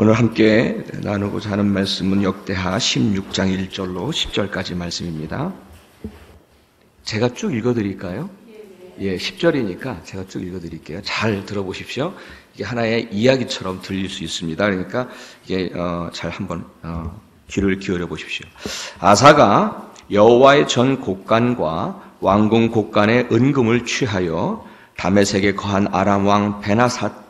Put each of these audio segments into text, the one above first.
오늘 함께 나누고자 하는 말씀은 역대하 16장 1절로 10절까지 말씀입니다. 제가 쭉 읽어드릴까요? 예, 10절이니까 제가 쭉 읽어드릴게요. 잘 들어보십시오. 이게 하나의 이야기처럼 들릴 수 있습니다. 그러니까 이게 잘 한번 귀를 기울여 보십시오. 아사가 여호와의 전 곡간과 왕궁 곡간의 은금을 취하여 다메섹에 거한 아람 왕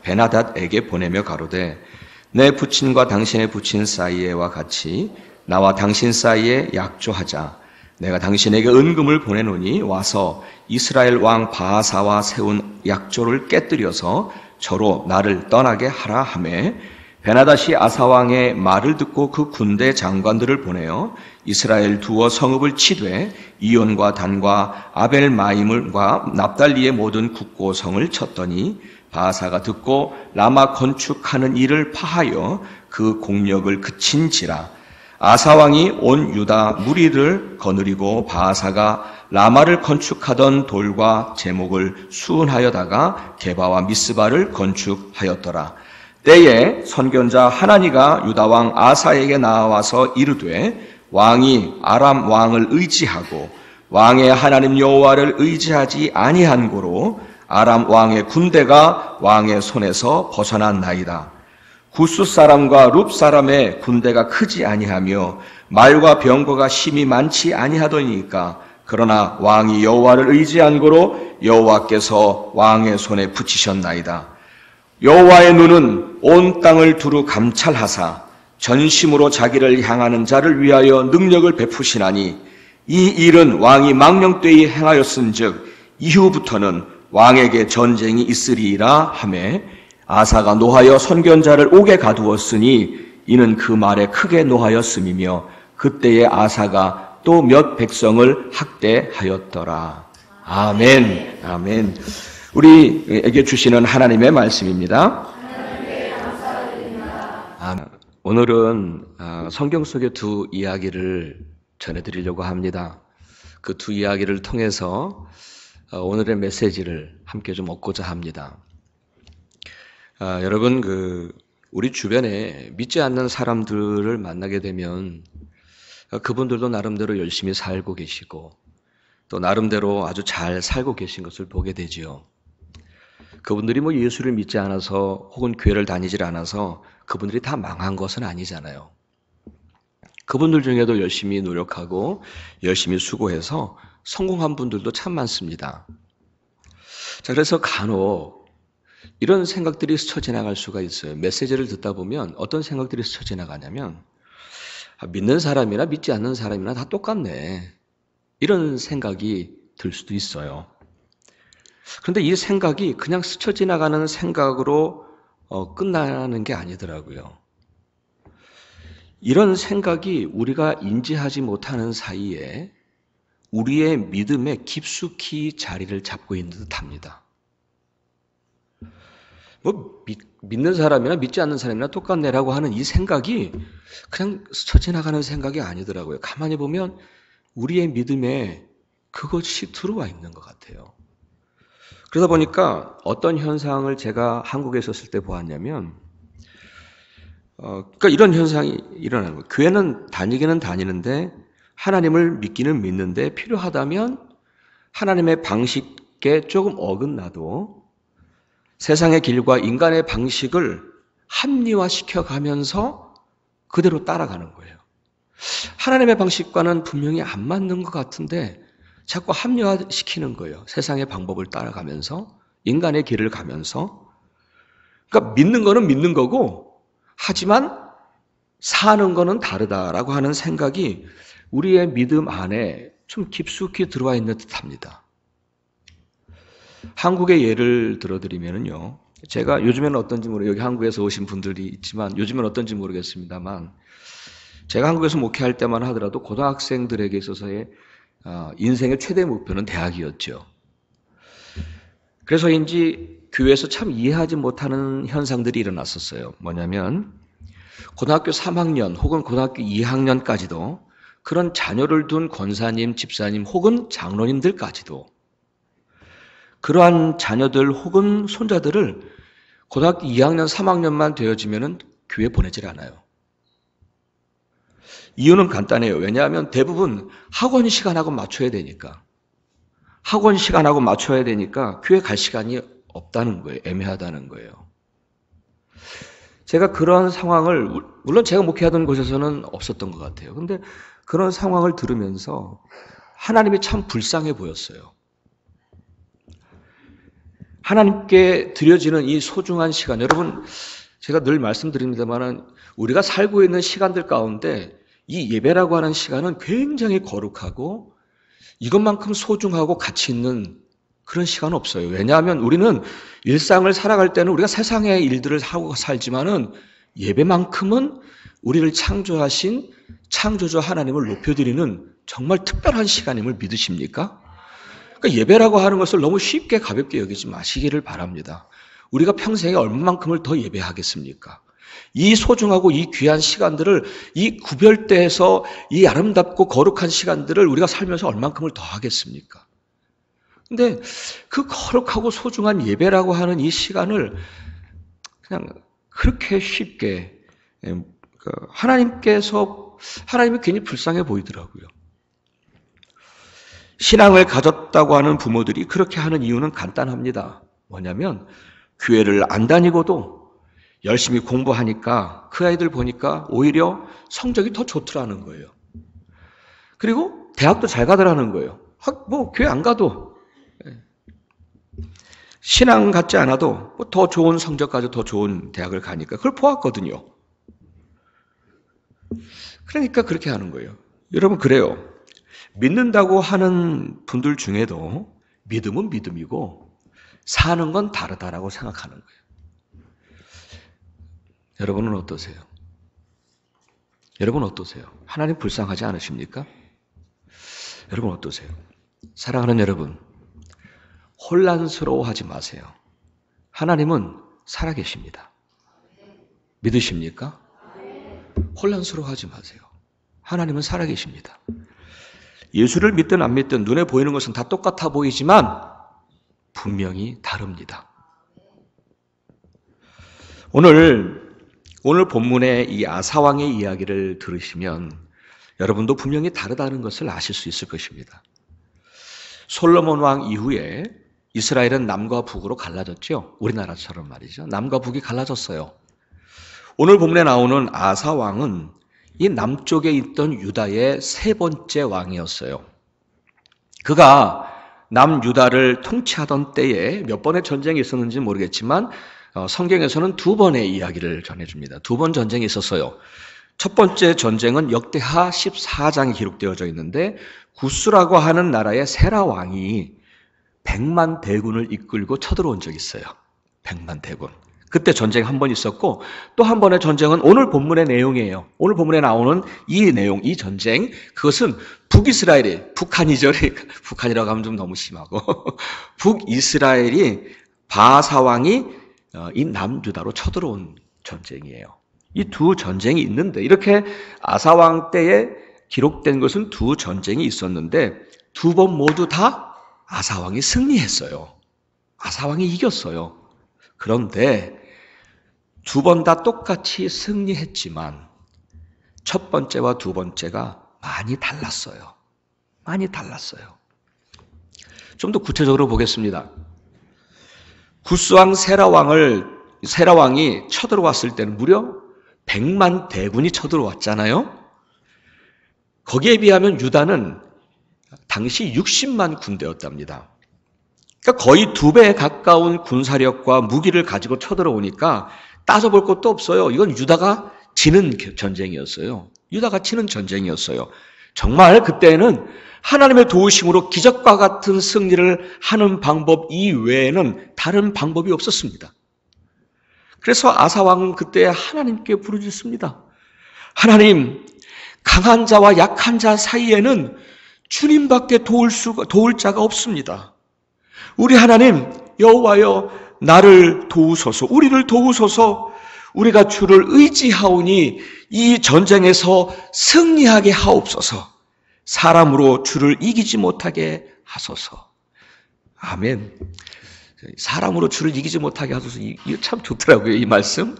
베나닷에게 보내며 가로되 내 부친과 당신의 부친 사이에와 같이 나와 당신 사이에 약조하자. 내가 당신에게 은금을 보내노니 와서 이스라엘 왕 바하사와 세운 약조를 깨뜨려서 저로 나를 떠나게 하라 하매 베나닷이 아사 왕의 말을 듣고 그 군대 장관들을 보내어 이스라엘 두어 성읍을 치되 이온과 단과 아벨마임과 납달리의 모든 국고성을 쳤더니 바하사가 듣고 라마 건축하는 일을 파하여 그 공력을 그친지라. 아사 왕이 온 유다 무리를 거느리고 바하사가 라마를 건축하던 돌과 제목을 수은하여다가 게바와 미스바를 건축하였더라. 때에 선견자 하나니가 유다 왕 아사에게 나와서 이르되 왕이 아람 왕을 의지하고 왕의 하나님 여호와를 의지하지 아니한 고로 아람 왕의 군대가 왕의 손에서 벗어났나이다. 구스 사람과 룹 사람의 군대가 크지 아니하며 말과 병거가 심히 많지 아니하더니까 그러나 왕이 여호와를 의지한 고로 여호와께서 왕의 손에 붙이셨나이다. 여호와의 눈은 온 땅을 두루 감찰하사 전심으로 자기를 향하는 자를 위하여 능력을 베푸시나니 이 일은 왕이 망령되이 행하였은즉 이후부터는 왕에게 전쟁이 있으리이라 하매 아사가 노하여 선견자를 옥에 가두었으니 이는 그 말에 크게 노하였음이며 그때에 아사가 또 몇 백성을 학대하였더라. 아멘. 아멘. 우리에게 주시는 하나님의 말씀입니다. 오늘은 성경 속의 두 이야기를 전해드리려고 합니다. 그 두 이야기를 통해서 오늘의 메시지를 함께 좀 얻고자 합니다. 여러분, 우리 주변에 믿지 않는 사람들을 만나게 되면 그분들도 나름대로 열심히 살고 계시고 또 나름대로 아주 잘 살고 계신 것을 보게 되지요. 그분들이 예수를 믿지 않아서 혹은 교회를 다니질 않아서 그분들이 다 망한 것은 아니잖아요. 그분들 중에도 열심히 노력하고 열심히 수고해서 성공한 분들도 참 많습니다. 자, 그래서 간혹 이런 생각들이 스쳐 지나갈 수가 있어요. 메시지를 듣다 보면 어떤 생각들이 스쳐 지나가냐면 믿는 사람이나 믿지 않는 사람이나 다 똑같네. 이런 생각이 들 수도 있어요. 그런데 이 생각이 그냥 스쳐 지나가는 생각으로 끝나는 게 아니더라고요. 이런 생각이 우리가 인지하지 못하는 사이에 우리의 믿음에 깊숙이 자리를 잡고 있는 듯합니다. 믿는 사람이나 믿지 않는 사람이나 똑같네라고 하는 이 생각이 그냥 스쳐 지나가는 생각이 아니더라고요. 가만히 보면 우리의 믿음에 그것이 들어와 있는 것 같아요. 그러다 보니까 어떤 현상을 제가 한국에 있었을 때 보았냐면, 그러니까 이런 현상이 일어나는 거예요. 교회는 다니기는 다니는데 하나님을 믿기는 믿는데 필요하다면 하나님의 방식에 조금 어긋나도 세상의 길과 인간의 방식을 합리화시켜 가면서 그대로 따라가는 거예요. 하나님의 방식과는 분명히 안 맞는 것 같은데 자꾸 합리화시키는 거예요. 세상의 방법을 따라가면서 인간의 길을 가면서. 그러니까 믿는 거는 믿는 거고 하지만 사는 거는 다르다라고 하는 생각이 우리의 믿음 안에 좀 깊숙이 들어와 있는 듯합니다. 한국의 예를 들어드리면요, 제가 요즘에는 어떤지 여기 한국에서 오신 분들이 있지만 요즘은 어떤지 모르겠습니다만 제가 한국에서 목회할 때만 하더라도 고등학생들에게 있어서의 인생의 최대 목표는 대학이었죠. 그래서인지 교회에서 참 이해하지 못하는 현상들이 일어났었어요. 뭐냐면 고등학교 3학년 혹은 고등학교 2학년까지도 그런 자녀를 둔 권사님, 집사님 혹은 장로님들까지도 그러한 자녀들 혹은 손자들을 고등학교 2학년, 3학년만 되어지면은 교회 보내질 않아요. 이유는 간단해요. 왜냐하면 대부분 학원 시간하고 맞춰야 되니까. 학원 시간하고 맞춰야 되니까 교회 갈 시간이 없다는 거예요. 애매하다는 거예요. 제가 그런 상황을, 물론 제가 목회하던 곳에서는 없었던 것 같아요. 근데 그런 상황을 들으면서 하나님이 참 불쌍해 보였어요. 하나님께 드려지는 이 소중한 시간, 여러분, 제가 늘 말씀드립니다만 우리가 살고 있는 시간들 가운데 이 예배라고 하는 시간은 굉장히 거룩하고 이것만큼 소중하고 가치 있는 그런 시간은 없어요. 왜냐하면 우리는 일상을 살아갈 때는 우리가 세상의 일들을 하고 살지만은 예배만큼은 우리를 창조하신 창조주 하나님을 높여드리는 정말 특별한 시간임을 믿으십니까? 그러니까 예배라고 하는 것을 너무 쉽게 가볍게 여기지 마시기를 바랍니다. 우리가 평생에 얼마만큼을 더 예배하겠습니까? 이 소중하고 이 귀한 시간들을 이 구별대에서 이 아름답고 거룩한 시간들을 우리가 살면서 얼만큼을 더 하겠습니까? 근데 그 거룩하고 소중한 예배라고 하는 이 시간을 그냥 그렇게 쉽게 하나님이 괜히 불쌍해 보이더라고요. 신앙을 가졌다고 하는 부모들이 그렇게 하는 이유는 간단합니다. 뭐냐면 교회를 안 다니고도 열심히 공부하니까 그 아이들 보니까 오히려 성적이 더 좋더라는 거예요. 그리고 대학도 잘 가더라는 거예요. 뭐 교회 안 가도 신앙 갖지 않아도 더 좋은 성적 가지고 더 좋은 대학을 가니까 그걸 보았거든요. 그러니까 그렇게 하는 거예요. 여러분 그래요. 믿는다고 하는 분들 중에도 믿음은 믿음이고 사는 건 다르다라고 생각하는 거예요. 여러분은 어떠세요? 여러분 어떠세요? 하나님 불쌍하지 않으십니까? 여러분 어떠세요? 사랑하는 여러분, 혼란스러워하지 마세요. 하나님은 살아계십니다. 믿으십니까? 혼란스러워하지 마세요. 하나님은 살아계십니다. 예수를 믿든 안 믿든 눈에 보이는 것은 다 똑같아 보이지만 분명히 다릅니다. 오늘 본문의 이 아사왕의 이야기를 들으시면 여러분도 분명히 다르다는 것을 아실 수 있을 것입니다. 솔로몬 왕 이후에 이스라엘은 남과 북으로 갈라졌죠. 우리나라처럼 말이죠. 남과 북이 갈라졌어요. 오늘 본문에 나오는 아사왕은 이 남쪽에 있던 유다의 세 번째 왕이었어요. 그가 남유다를 통치하던 때에 몇 번의 전쟁이 있었는지 모르겠지만 성경에서는 두 번의 이야기를 전해줍니다. 두 번 전쟁이 있었어요. 첫 번째 전쟁은 역대하 14장에 기록되어져 있는데 구스라고 하는 나라의 세라 왕이 100만 대군을 이끌고 쳐들어온 적이 있어요. 100만 대군. 그때 전쟁 한 번 있었고 또 한 번의 전쟁은 오늘 본문의 내용이에요. 오늘 본문에 나오는 이 내용, 이 전쟁, 그것은 북이스라엘이, 북한이라고 하면 좀 너무 심하고 북이스라엘이 바사왕이 이 남유다로 쳐들어온 전쟁이에요. 이 두 전쟁이 있는데 이렇게 아사왕 때에 기록된 것은 두 전쟁이 있었는데 두 번 모두 다 아사왕이 승리했어요. 아사왕이 이겼어요. 그런데 두 번 다 똑같이 승리했지만 첫 번째와 두 번째가 많이 달랐어요. 많이 달랐어요. 좀 더 구체적으로 보겠습니다. 구스왕 세라왕이 쳐들어왔을 때는 무려 100만 대군이 쳐들어왔잖아요. 거기에 비하면 유다는 당시 60만 군대였답니다. 그러니까 거의 두 배에 가까운 군사력과 무기를 가지고 쳐들어오니까 따져볼 것도 없어요. 이건 유다가 지는 전쟁이었어요. 유다가 치는 전쟁이었어요. 정말 그때는 하나님의 도우심으로 기적과 같은 승리를 하는 방법 이외에는 다른 방법이 없었습니다. 그래서 아사왕은 그때 하나님께 부르짖습니다. 하나님, 강한 자와 약한 자 사이에는 주님밖에 도울 자가 없습니다. 우리 하나님 여호와여 나를 도우소서, 우리를 도우소서. 우리가 주를 의지하오니 이 전쟁에서 승리하게 하옵소서. 사람으로 주를 이기지 못하게 하소서. 아멘. 사람으로 주를 이기지 못하게 하소서. 이거 참 좋더라고요, 이 말씀.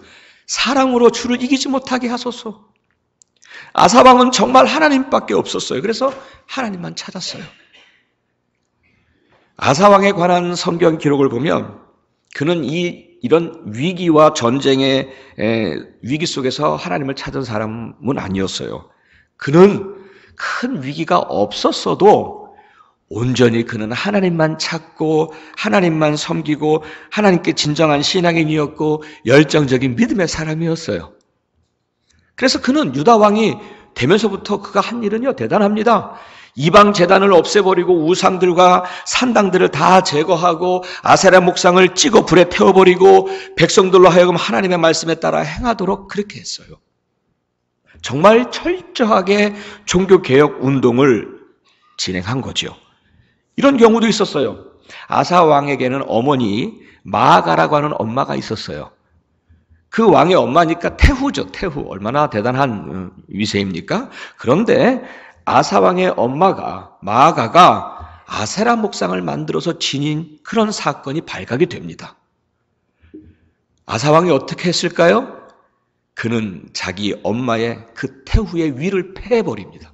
사랑으로 주를 이기지 못하게 하소서. 아사왕은 정말 하나님밖에 없었어요. 그래서 하나님만 찾았어요. 아사왕에 관한 성경 기록을 보면 그는 이런 위기와 전쟁의 위기 속에서 하나님을 찾은 사람은 아니었어요. 그는 큰 위기가 없었어도 온전히 그는 하나님만 찾고 하나님만 섬기고 하나님께 진정한 신앙인이었고 열정적인 믿음의 사람이었어요. 그래서 그는 유다 왕이 되면서부터 그가 한 일은요 대단합니다. 이방 제단을 없애버리고 우상들과 산당들을 다 제거하고 아세라 목상을 찍어 불에 태워버리고 백성들로 하여금 하나님의 말씀에 따라 행하도록 그렇게 했어요. 정말 철저하게 종교개혁 운동을 진행한 거죠. 이런 경우도 있었어요. 아사 왕에게는 어머니 마아가라고 하는 엄마가 있었어요. 그 왕의 엄마니까 태후죠. 태후. 얼마나 대단한 위세입니까? 그런데 아사 왕의 엄마가 마아가가 아세라 목상을 만들어서 지닌 그런 사건이 발각이 됩니다. 아사 왕이 어떻게 했을까요? 그는 자기 엄마의 그 태후의 위를 패버립니다.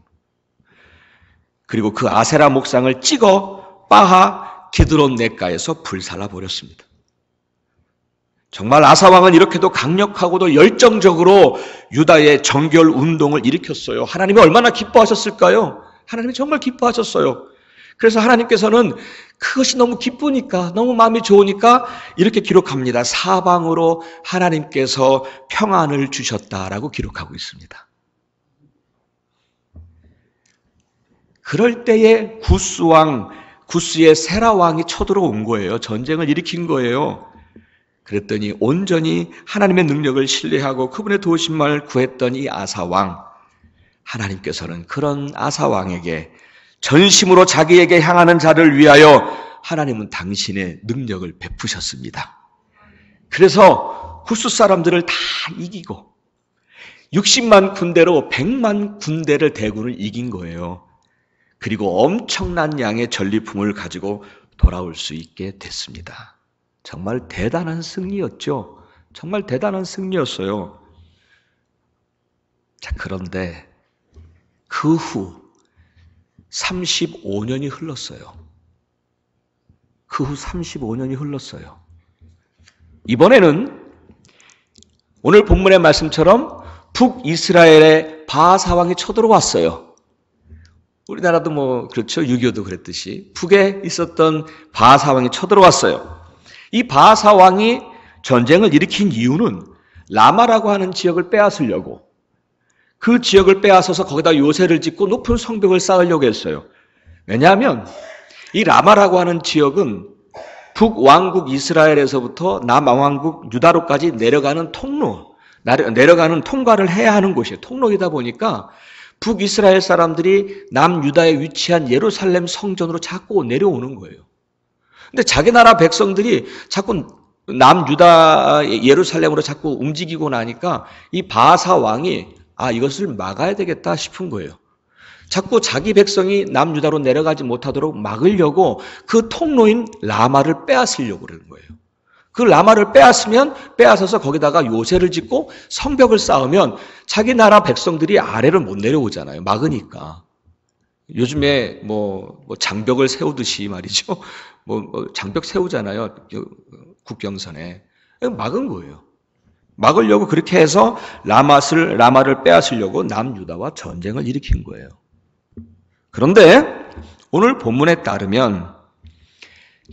그리고 그 아세라 목상을 찍어 바하 기드론 냇가에서 불살라 버렸습니다. 정말 아사왕은 이렇게도 강력하고도 열정적으로 유다의 정결 운동을 일으켰어요. 하나님이 얼마나 기뻐하셨을까요? 하나님이 정말 기뻐하셨어요. 그래서 하나님께서는 그것이 너무 기쁘니까, 너무 마음이 좋으니까 이렇게 기록합니다. 사방으로 하나님께서 평안을 주셨다라고 기록하고 있습니다. 그럴 때에 구스의 세라 왕이 쳐들어온 거예요. 전쟁을 일으킨 거예요. 그랬더니 온전히 하나님의 능력을 신뢰하고 그분의 도우심을 구했던 이 아사 왕, 하나님께서는 그런 아사 왕에게 전심으로 자기에게 향하는 자를 위하여 하나님은 당신의 능력을 베푸셨습니다. 그래서 구스 사람들을 다 이기고 60만 군대로 100만 군대를 대군을 이긴 거예요. 그리고 엄청난 양의 전리품을 가지고 돌아올 수 있게 됐습니다. 정말 대단한 승리였죠. 정말 대단한 승리였어요. 자, 그런데 그 후 35년이 흘렀어요. 그 후 35년이 흘렀어요. 이번에는 오늘 본문의 말씀처럼 북이스라엘의 바하사 왕이 쳐들어왔어요. 우리나라도 그렇죠. 6.25도 그랬듯이 북에 있었던 바하사 왕이 쳐들어왔어요. 이 바하사 왕이 전쟁을 일으킨 이유는 라마라고 하는 지역을 빼앗으려고, 그 지역을 빼앗아서 거기다 요새를 짓고 높은 성벽을 쌓으려고 했어요. 왜냐하면 이 라마라고 하는 지역은 북왕국 이스라엘에서부터 남왕국 유다로까지 내려가는 통과를 해야 하는 곳이에요. 통로이다 보니까 북이스라엘 사람들이 남유다에 위치한 예루살렘 성전으로 자꾸 내려오는 거예요. 근데 자기 나라 백성들이 자꾸 남유다 예루살렘으로 자꾸 움직이고 나니까 이 바하사 왕이 이것을 막아야 되겠다 싶은 거예요. 자꾸 자기 백성이 남유다로 내려가지 못하도록 막으려고 그 통로인 라마를 빼앗으려고 그러는 거예요. 그 라마를 빼앗아서 거기다가 요새를 짓고 성벽을 쌓으면 자기 나라 백성들이 아래로 못 내려오잖아요. 막으니까. 요즘에 장벽을 세우듯이 말이죠. 장벽 세우잖아요. 국경선에. 막은 거예요. 막으려고 그렇게 해서 라마를 빼앗으려고 남유다와 전쟁을 일으킨 거예요. 그런데 오늘 본문에 따르면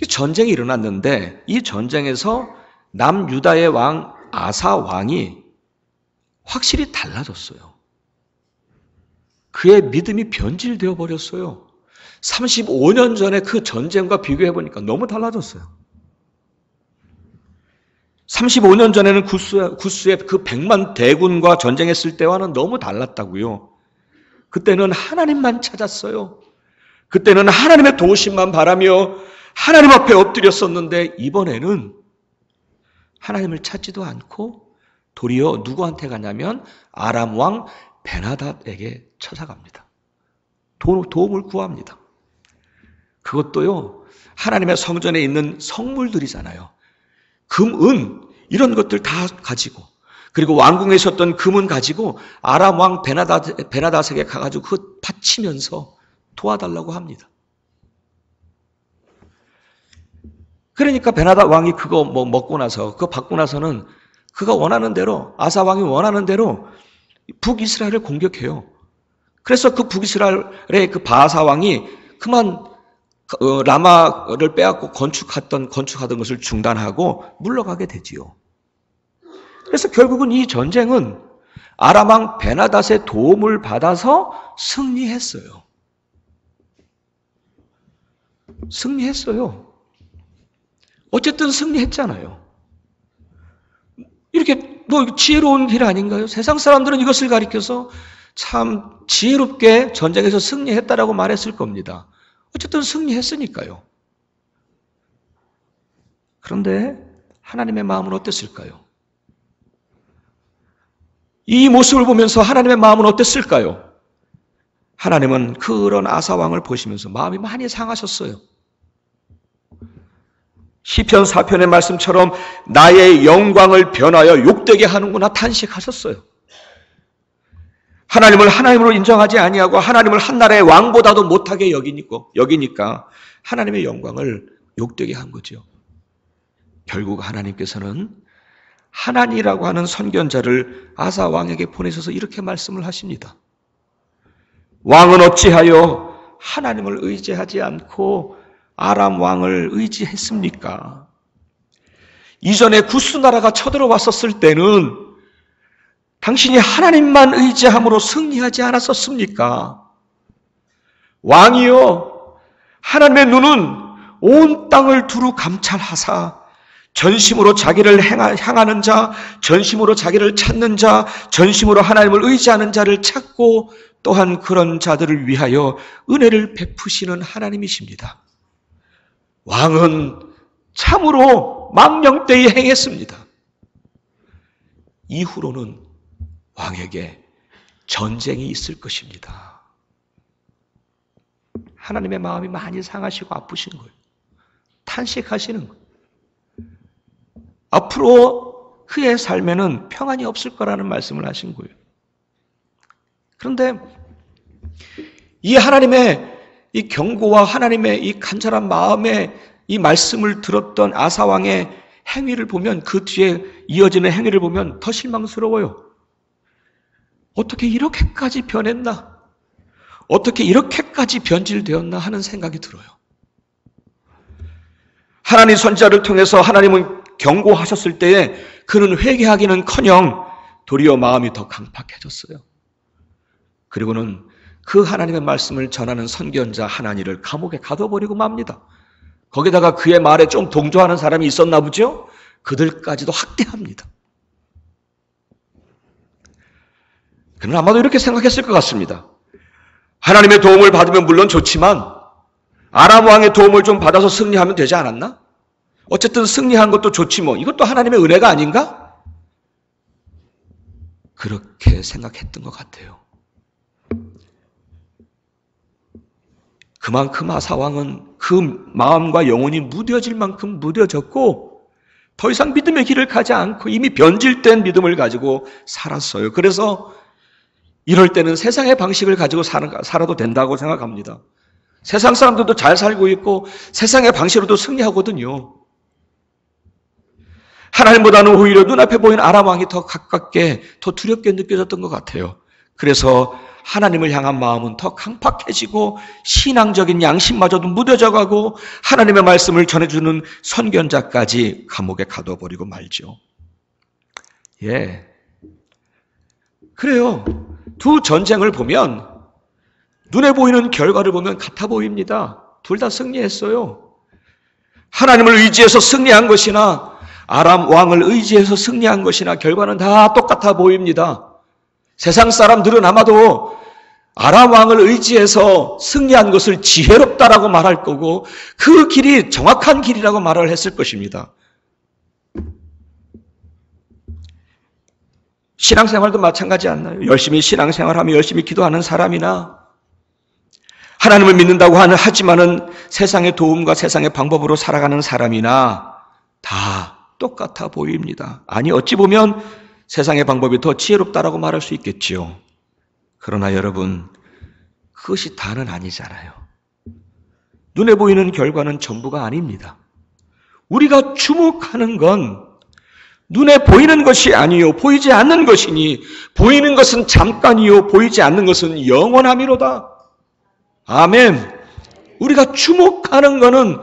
전쟁이 일어났는데 이 전쟁에서 남유다의 왕 아사 왕이 확실히 달라졌어요. 그의 믿음이 변질되어 버렸어요. 35년 전에 그 전쟁과 비교해 보니까 너무 달라졌어요. 35년 전에는 구스의 그 100만 대군과 전쟁했을 때와는 너무 달랐다고요. 그때는 하나님만 찾았어요. 그때는 하나님의 도우심만 바라며 하나님 앞에 엎드렸었는데 이번에는 하나님을 찾지도 않고 도리어 누구한테 가냐면 아람 왕 베나닷에게 찾아갑니다. 도움을 구합니다. 그것도요, 하나님의 성전에 있는 성물들이잖아요. 금, 은 이런 것들 다 가지고 그리고 왕궁에 있었던 금은 가지고 아람 왕 베나닷에게 가가지고 그 바치면서 도와달라고 합니다. 그러니까 베나닷 왕이 그거 먹고 나서, 그거 받고 나서는 그가 원하는 대로, 아사 왕이 원하는 대로 북이스라엘을 공격해요. 그래서 그 북이스라엘의 그 바하사 왕이 그만 라마를 빼앗고 건축하던 것을 중단하고 물러가게 되지요. 그래서 결국은 이 전쟁은 아람 왕 베나닷의 도움을 받아서 승리했어요. 어쨌든 승리했잖아요. 이렇게 지혜로운 길 아닌가요? 세상 사람들은 이것을 가리켜서 참 지혜롭게 전쟁에서 승리했다라고 말했을 겁니다. 어쨌든 승리했으니까요. 그런데 하나님의 마음은 어땠을까요? 이 모습을 보면서 하나님의 마음은 어땠을까요? 하나님은 그런 아사 왕을 보시면서 마음이 많이 상하셨어요. 시편 4편의 말씀처럼 나의 영광을 변하여 욕되게 하는구나 탄식하셨어요. 하나님을 하나님으로 인정하지 아니하고 하나님을 한 나라의 왕보다도 못하게 여기니까 하나님의 영광을 욕되게 한 거죠. 결국 하나님께서는 하나니라고 하는 선견자를 아사 왕에게 보내셔서 이렇게 말씀을 하십니다. 왕은 어찌하여 하나님을 의지하지 않고 아람 왕을 의지했습니까? 이전에 구스 나라가 쳐들어왔었을 때는 당신이 하나님만 의지함으로 승리하지 않았었습니까? 왕이여, 하나님의 눈은 온 땅을 두루 감찰하사 전심으로 자기를 향하는 자, 전심으로 자기를 찾는 자, 전심으로 하나님을 의지하는 자를 찾고 또한 그런 자들을 위하여 은혜를 베푸시는 하나님이십니다. 왕은 참으로 망령되이 행했습니다. 이후로는 왕에게 전쟁이 있을 것입니다. 하나님의 마음이 많이 상하시고 아프신 거예요. 탄식하시는 거예요. 앞으로 그의 삶에는 평안이 없을 거라는 말씀을 하신 거예요. 그런데 이 하나님의 이 경고와 하나님의 이 간절한 마음의 이 말씀을 들었던 아사 왕의 행위를 보면, 그 뒤에 이어지는 행위를 보면 더 실망스러워요. 어떻게 이렇게까지 변했나? 어떻게 이렇게까지 변질되었나 하는 생각이 들어요. 하나님 선지자를 통해서 하나님은 경고하셨을 때에 그는 회개하기는커녕 도리어 마음이 더 강팍해졌어요. 그리고는 그 하나님의 말씀을 전하는 선견자 하나니를 감옥에 가둬버리고 맙니다. 거기다가 그의 말에 좀 동조하는 사람이 있었나 보죠? 그들까지도 학대합니다. 그는 아마도 이렇게 생각했을 것 같습니다. 하나님의 도움을 받으면 물론 좋지만 아람 왕의 도움을 좀 받아서 승리하면 되지 않았나? 어쨌든 승리한 것도 좋지 뭐. 이것도 하나님의 은혜가 아닌가? 그렇게 생각했던 것 같아요. 그만큼 아사 왕은 그 마음과 영혼이 무뎌질 만큼 무뎌졌고 더 이상 믿음의 길을 가지 않고 이미 변질된 믿음을 가지고 살았어요. 그래서 이럴 때는 세상의 방식을 가지고 살아도 된다고 생각합니다. 세상 사람들도 잘 살고 있고 세상의 방식으로도 승리하거든요. 하나님보다는 오히려 눈앞에 보이는 아람 왕이 더 가깝게, 더 두렵게 느껴졌던 것 같아요. 그래서 하나님을 향한 마음은 더 강팍해지고 신앙적인 양심마저도 무뎌져가고 하나님의 말씀을 전해주는 선견자까지 감옥에 가둬버리고 말죠. 예, 그래요. 두 전쟁을 보면 눈에 보이는 결과를 보면 같아 보입니다. 둘 다 승리했어요. 하나님을 의지해서 승리한 것이나 아람 왕을 의지해서 승리한 것이나 결과는 다 똑같아 보입니다. 세상 사람들은 아마도 아람 왕을 의지해서 승리한 것을 지혜롭다라고 말할 거고 그 길이 정확한 길이라고 말을 했을 것입니다. 신앙생활도 마찬가지 않나요? 열심히 신앙생활하며 열심히 기도하는 사람이나 하나님을 믿는다고 하지만은 세상의 도움과 세상의 방법으로 살아가는 사람이나 다 똑같아 보입니다. 아니 어찌 보면 세상의 방법이 더 지혜롭다라고 말할 수 있겠지요. 그러나 여러분, 그것이 다는 아니잖아요. 눈에 보이는 결과는 전부가 아닙니다. 우리가 주목하는 건 눈에 보이는 것이 아니요 보이지 않는 것이니 보이는 것은 잠깐이요 보이지 않는 것은 영원함이로다. 아멘. 우리가 주목하는 것은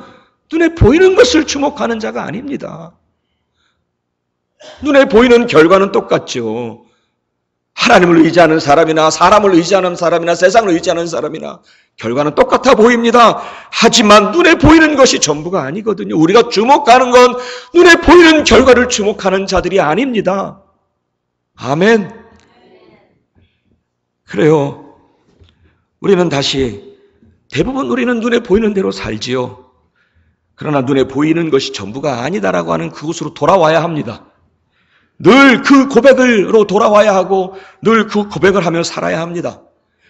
눈에 보이는 것을 주목하는 자가 아닙니다. 눈에 보이는 결과는 똑같죠. 하나님을 의지하는 사람이나 사람을 의지하는 사람이나 세상을 의지하는 사람이나 결과는 똑같아 보입니다. 하지만 눈에 보이는 것이 전부가 아니거든요. 우리가 주목하는 건 눈에 보이는 결과를 주목하는 자들이 아닙니다. 아멘. 그래요. 우리는 다시 대부분 우리는 눈에 보이는 대로 살지요. 그러나 눈에 보이는 것이 전부가 아니다라고 하는 그곳으로 돌아와야 합니다. 늘 그 고백으로 돌아와야 하고 늘 그 고백을 하며 살아야 합니다.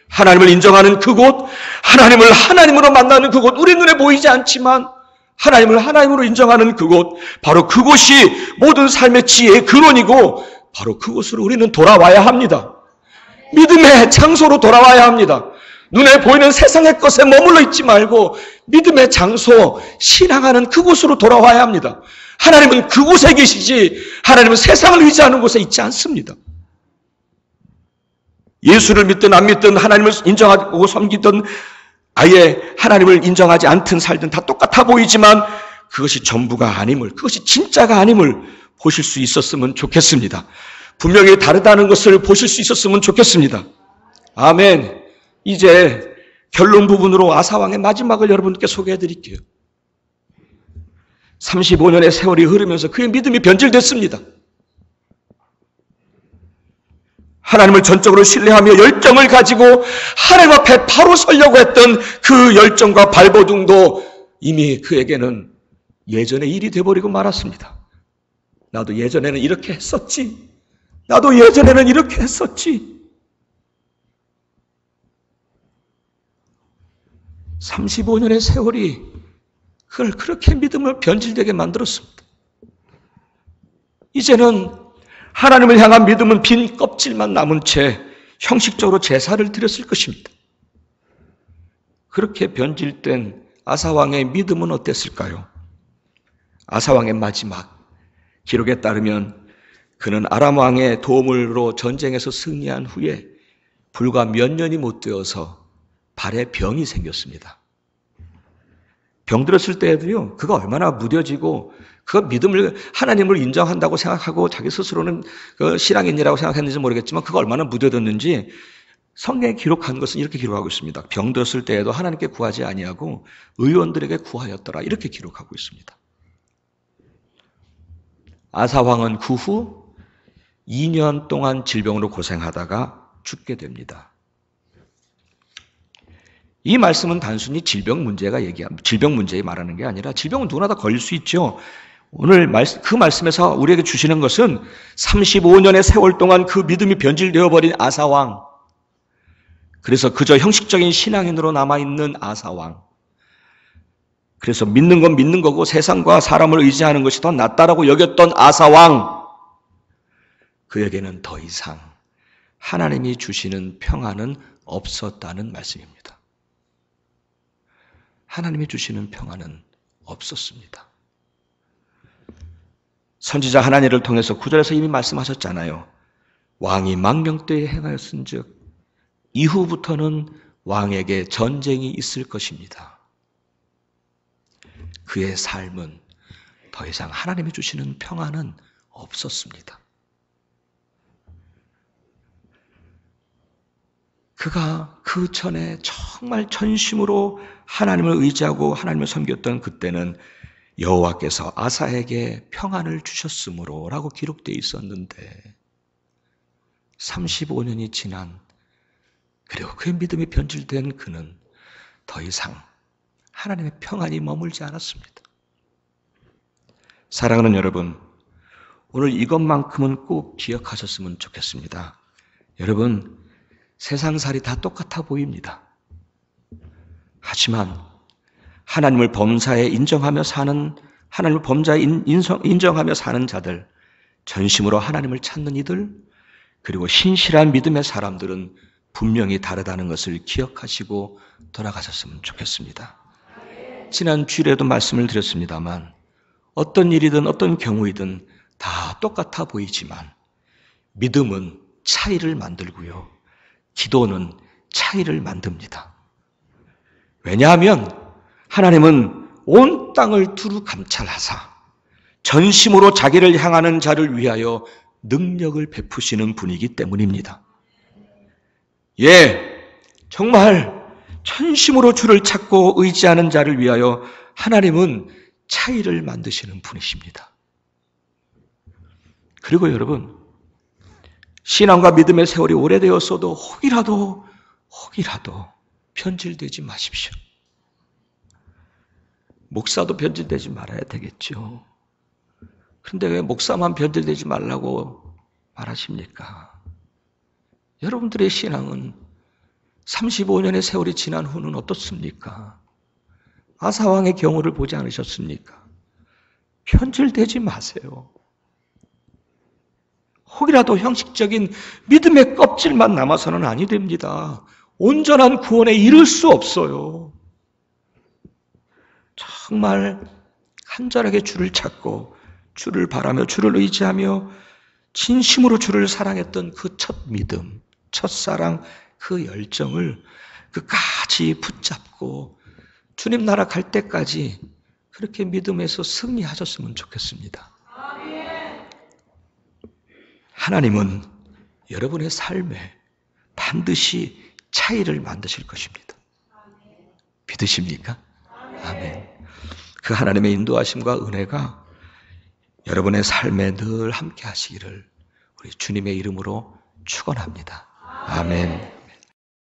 하나님을 인정하는 그곳, 하나님을 하나님으로 만나는 그곳, 우리 눈에 보이지 않지만 하나님을 하나님으로 인정하는 그곳, 바로 그곳이 모든 삶의 지혜의 근원이고 바로 그곳으로 우리는 돌아와야 합니다. 믿음의 장소로 돌아와야 합니다. 눈에 보이는 세상의 것에 머물러 있지 말고 믿음의 장소, 신앙하는 그곳으로 돌아와야 합니다. 하나님은 그곳에 계시지 하나님은 세상을 의지하는 곳에 있지 않습니다. 예수를 믿든 안 믿든 하나님을 인정하고 섬기든 아예 하나님을 인정하지 않든 살든 다 똑같아 보이지만 그것이 전부가 아님을, 그것이 진짜가 아님을 보실 수 있었으면 좋겠습니다. 분명히 다르다는 것을 보실 수 있었으면 좋겠습니다. 아멘. 이제 결론 부분으로 아사왕의 마지막을 여러분께 소개해 드릴게요. 35년의 세월이 흐르면서 그의 믿음이 변질됐습니다. 하나님을 전적으로 신뢰하며 열정을 가지고 하나님 앞에 바로 서려고 했던 그 열정과 발버둥도 이미 그에게는 예전의 일이 돼버리고 말았습니다. 나도 예전에는 이렇게 했었지. 나도 예전에는 이렇게 했었지. 35년의 세월이 그걸 그렇게 믿음을 변질되게 만들었습니다. 이제는 하나님을 향한 믿음은 빈 껍질만 남은 채 형식적으로 제사를 드렸을 것입니다. 그렇게 변질된 아사왕의 믿음은 어땠을까요? 아사왕의 마지막 기록에 따르면 그는 아람 왕의 도움으로 전쟁에서 승리한 후에 불과 몇 년이 못 되어서 발에 병이 생겼습니다. 병 들었을 때에도요, 그가 얼마나 무뎌지고 그가 믿음을 하나님을 인정한다고 생각하고 자기 스스로는 그 신앙인이라고 생각했는지 모르겠지만 그가 얼마나 무뎌졌는지 성경에 기록한 것은 이렇게 기록하고 있습니다. 병 들었을 때에도 하나님께 구하지 아니하고 의원들에게 구하였더라. 이렇게 기록하고 있습니다. 아사왕은 그 후 2년 동안 질병으로 고생하다가 죽게 됩니다. 이 말씀은 단순히 질병 문제에 말하는 게 아니라 질병은 누구나 다 걸릴 수 있죠. 오늘 그 말씀에서 우리에게 주시는 것은 35년의 세월 동안 그 믿음이 변질되어 버린 아사왕, 그래서 그저 형식적인 신앙인으로 남아있는 아사왕, 그래서 믿는 건 믿는 거고 세상과 사람을 의지하는 것이 더 낫다라고 여겼던 아사왕, 그에게는 더 이상 하나님이 주시는 평안은 없었다는 말씀입니다. 하나님이 주시는 평안은 없었습니다. 선지자 하나니엘을 통해서 9절에서 이미 말씀하셨잖아요. 왕이 망명때에 행하였은즉 이후부터는 왕에게 전쟁이 있을 것입니다. 그의 삶은 더 이상 하나님이 주시는 평안은 없었습니다. 그가 그 전에 정말 전심으로 하나님을 의지하고 하나님을 섬겼던 그때는 여호와께서 아사에게 평안을 주셨으므로 라고 기록되어 있었는데 35년이 지난, 그리고 그의 믿음이 변질된 그는 더 이상 하나님의 평안이 머물지 않았습니다. 사랑하는 여러분, 오늘 이것만큼은 꼭 기억하셨으면 좋겠습니다. 여러분, 세상살이 다 똑같아 보입니다. 하지만 하나님을 범사에 인정하며 사는, 하나님을 범사에 인정하며 사는 자들, 전심으로 하나님을 찾는 이들, 그리고 신실한 믿음의 사람들은 분명히 다르다는 것을 기억하시고 돌아가셨으면 좋겠습니다. 지난 주일에도 말씀을 드렸습니다만 어떤 일이든 어떤 경우이든 다 똑같아 보이지만 믿음은 차이를 만들고요. 기도는 차이를 만듭니다. 왜냐하면 하나님은 온 땅을 두루 감찰하사 전심으로 자기를 향하는 자를 위하여 능력을 베푸시는 분이기 때문입니다. 예, 정말 전심으로 주를 찾고 의지하는 자를 위하여 하나님은 차이를 만드시는 분이십니다. 그리고 여러분, 신앙과 믿음의 세월이 오래되었어도 혹이라도 변질되지 마십시오. 목사도 변질되지 말아야 되겠죠. 그런데 왜 목사만 변질되지 말라고 말하십니까? 여러분들의 신앙은 35년의 세월이 지난 후는 어떻습니까? 아사왕의 경우를 보지 않으셨습니까? 변질되지 마세요. 혹이라도 형식적인 믿음의 껍질만 남아서는 아니 됩니다. 온전한 구원에 이를 수 없어요. 정말 간절하게 주를 찾고 주를 바라며 주를 의지하며 진심으로 주를 사랑했던 그 첫 믿음, 첫사랑, 그 열정을 끝까지 붙잡고 주님 나라 갈 때까지 그렇게 믿음에서 승리하셨으면 좋겠습니다. 하나님은 여러분의 삶에 반드시 차이를 만드실 것입니다. 믿으십니까? 아멘. 그 하나님의 인도하심과 은혜가 여러분의 삶에 늘 함께 하시기를 우리 주님의 이름으로 축원합니다. 아멘.